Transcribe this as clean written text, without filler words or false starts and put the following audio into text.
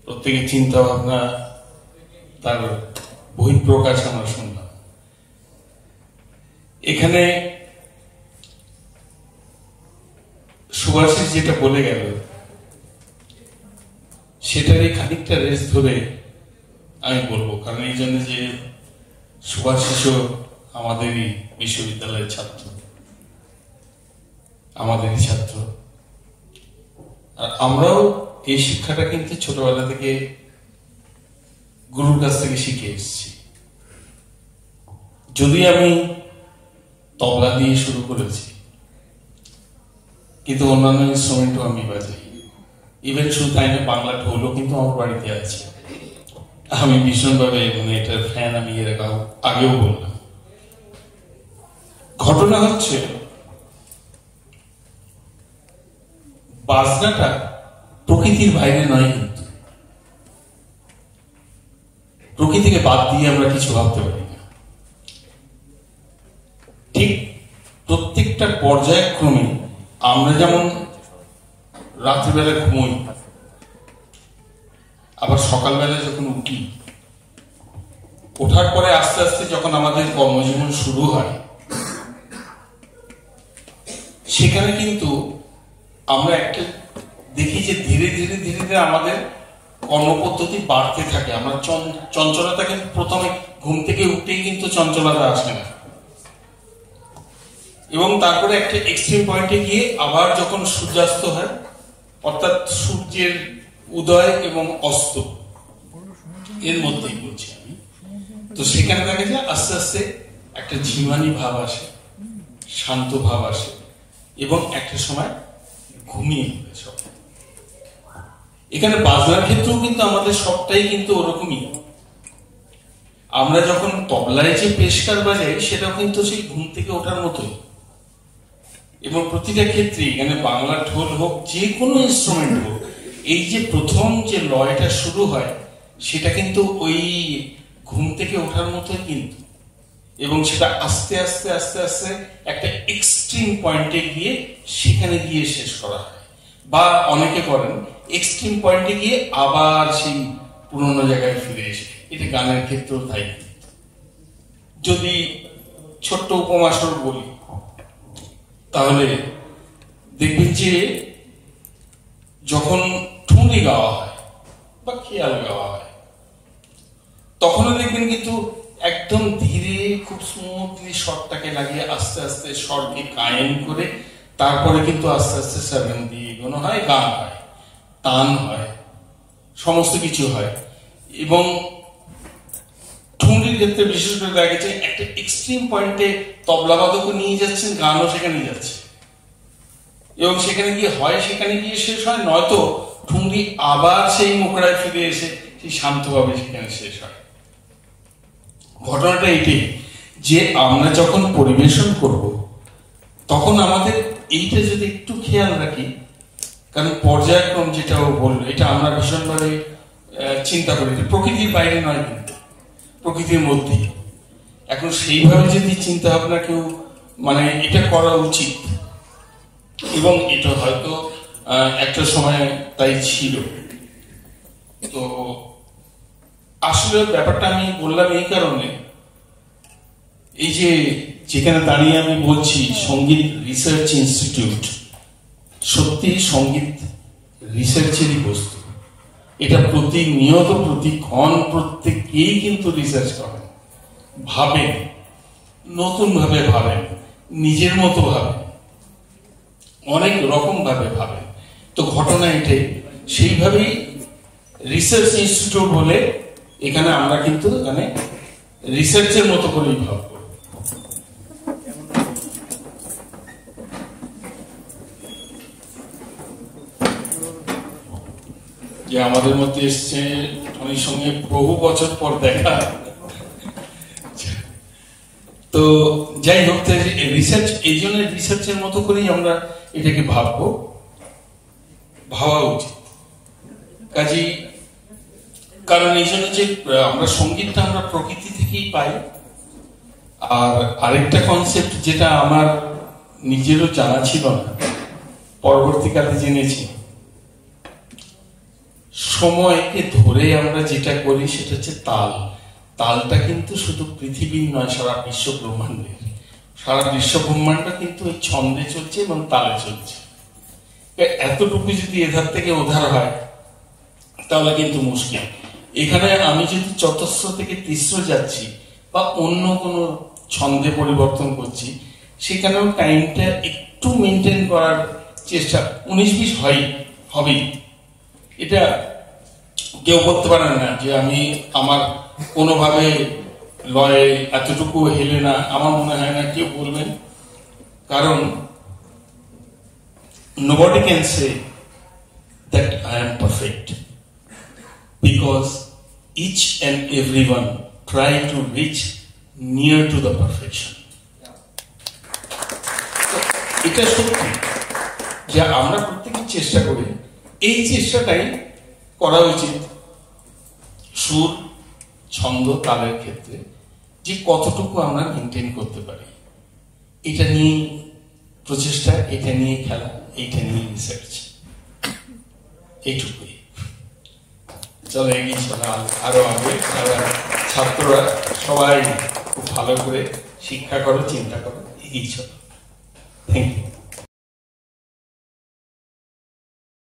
প্রত্যেকের চিন্তা ভাবনা তার বহিঃপ্রকাশ আমরা শুনলাম। এখানে সুভাষিস যেটা বলে গেল সেটারই খানিকটা রেস ধরে আমি বলবো, কারণ এই জন্য যে সুভাষিসও আমাদেরই বিশ্ববিদ্যালয়ের ছাত্র, আমাদেরই ছাত্র, আর আমরাও এই শিক্ষাটা কিন্তু ছোটবেলা থেকে গুরুর কাছ থেকে শিখে এসেছি। যদি আমি তবলা দিয়ে শুরু করেছি, কিন্তু অন্যান্য ইনস্ট্রুমেন্টও আমি বাজাই। ইভেন শুধু তাই না, বাংলা ঢোলও কিন্তু আমার বাড়িতে আছে। আমি ভীষণভাবে এটার ফ্যান, আমি এর আগেও বললাম। ঘটনা হচ্ছে বাজনাটা প্রকৃতির বাইরে নয়, কিন্তু প্রকৃতিকে বাদ দিয়ে আমরা কিছু ভাবতে পারি না। ঠিক প্রত্যেকটা পর্যায়ক্রমে আমরা যেমন রাত্রিবেলা ঘুমোই, আবার সকালবেলা যখন উঠি, ওঠার পরে আস্তে আস্তে যখন আমাদের কর্মজীবন শুরু হয়, সেখানে কিন্তু আমরা একটা দেখি যে ধীরে ধীরে ধীরে ধীরে আমাদের কর্মপদ্ধতি বাড়তে থাকে। আমরা চঞ্চলতা কিন্তু প্রথমে ঘুম থেকে উঠতেই কিন্তু চঞ্চলতা আসে না, এবং তারপরে একটা এক্সট্রিম পয়েন্টে গিয়ে আবার যখন সূর্যাস্ত হয়, অর্থাৎ সূর্যের উদয় এবং অস্ত এর মধ্যেই বলছি আমি, তো সেখানে দেখা যায় আস্তে আস্তে একটা ঝিমানি ভাব আসে, শান্ত ভাব আসে, এবং একটা সময় ঘুমিয়ে পড়ে সব। এখানে বাজনার ক্ষেত্রেও কিন্তু আমাদের সবটাই কিন্তু ওরকমই। আমরা যখন তবলায় যে পেশকার বাজাই, সেটাও কিন্তু সেই ঘুম থেকে ওঠার মতোই। এবং প্রতিটা ক্ষেত্রে এখানে বাংলা ঢোল হোক, যে কোনো ইনস্ট্রুমেন্ট হোক, এই যে প্রথম যে লয়টা শুরু হয়, সেটা কিন্তু ওই ঘুম থেকে ওঠার মতোই কিন্তু, এবং সেটা আস্তে আস্তে আস্তে আস্তে একটা এক্সট্রিম পয়েন্টে গিয়ে সেখানে গিয়ে শেষ করা হয়। বা অনেকে করেন এক্সট্রিম পয়েন্টে গিয়ে আবার সেই পুরোনো জায়গায় ফিরে এসে। এটা গানের ক্ষেত্রেও তাই। যদি ছোট্ট উপমা স্বরূপ বলি, তাহলে দেখবেন যে যখন ঠুংরি গাওয়া হয় বা খেয়াল গাওয়া হয়, তখনও দেখবেন কিন্তু একদম ধীরে খুব স্মুথলি স্বরটাকে লাগিয়ে আস্তে আস্তে স্বরকে কায়েম করে তারপরে কিন্তু আস্তে আস্তে সেভেন দিয়ে এগোনো হয়, গান হয়, তান হয়, সমস্ত কিছু হয়। এবং ঠুংরির ক্ষেত্রে বিশেষ করে দেখা গেছে একটা এক্সট্রিম পয়েন্টে তবলাবাদকও নিয়ে যাচ্ছেন, গানও সেখানে যাচ্ছে, এবং সেখানে গিয়ে হয় সেখানে গিয়ে শেষ হয়, নয়তো ঠুংরি আবার সেই মোকড়ায় ফিরে এসে সেই শান্তভাবে সেখানে শেষ হয়। ঘটনাটা এটাই যে আমরা যখন পরিবেশন করব, তখন আমাদের এইটা যদি একটু খেয়াল রাখি, কারণ পর্যায়ক্রম যেটা ও বললো, এটা আমরা ভীষণভাবে চিন্তা করি, প্রকৃতির বাইরে নয়, কিন্তু প্রকৃতির মধ্যেই। এখন সেইভাবে যদি চিন্তা ভাবনা কেউ এটা করা উচিত, এবং এটা হয়তো একটা সময় তাই ছিল। তো আসলে ব্যাপারটা আমি বললাম এই কারণে, এই যে যেখানে দাঁড়িয়ে আমি বলছি সঙ্গীত রিসার্চ ইনস্টিটিউট, সত্যি সঙ্গীত রিসার্চেরই বস্তু। এটা প্রতিনিয়ত প্রতিক্ষণ প্রত্যেকেই কিন্তু রিসার্চ করেন, ভাবেন, নতুন ভাবে ভাবেন, নিজের মতো ভাবেন, অনেক রকম ভাবে ভাবেন। তো ঘটনা এটাই, সেইভাবেই রিসার্চ ইনস্টিটিউট বলে এখানে আমরা কিন্তু এখানে রিসার্চের মতো করেই ভাববো। যে আমাদের মধ্যে এসছে টনির সঙ্গে বহু বছর পর দেখা, তো যাই হোক, রিসার্চ এই জন্য রিসার্চের মতো করেই আমরা এটাকে ভাববো, ভাবা উচিত। কাজেই কারণ এই জন্য যে আমরা সঙ্গীতটা আমরা প্রকৃতি থেকেই পাই। আর আরেকটা কনসেপ্ট যেটা আমার নিজেরও জানা ছিল না, পরবর্তীকালে জেনেছি, সময়কে ধরে আমরা যেটা করি সেটা হচ্ছে তাল। তালটা কিন্তু শুধু পৃথিবীর নয়, সারা বিশ্ব ব্রহ্মাণ্ডের। সারা বিশ্ব ব্রহ্মাণ্ড কিন্তু ওই ছন্দে চলছে এবং তালে চলছে। এতটুকু যদি এধার থেকে ওধার হয় তাহলে কিন্তু মুশকিল। এখানে আমি যদি চতুস্র থেকে তিস্র যাচ্ছি বা অন্য কোনো ছন্দে পরিবর্তন করছি, সেখানেও টাইমটা একটু মেনটেন করার চেষ্টা 19-20 হবেই। এটা কেউ করতে পারে না যে আমি আমার কোনোভাবে লয়ে এতটুকু হেলে না, আমার মনে হয় না কেউ বলবেন। কারণ nobody can say that I am perfect, because each and everyone try to reach near to the perfection. এটা সত্যি যে আমরা প্রত্যেকে চেষ্টা করি, এই চেষ্টাটাই করা উচিত সুর, ছন্দ, তালের ক্ষেত্রে, যে কতটুকু আমরা মেনটেন করতে পারি। এটা নিয়ে প্রচেষ্টা, এটা নিয়ে খেলা, এইটা নিয়ে রিসার্চ, এইটুকুই। চলো এগিয়ে চলো আরো আগে। ছাত্ররা সবাই খুব ভালো করে শিক্ষা করো, চিন্তা করো, এগিয়ে চলো। Thank you.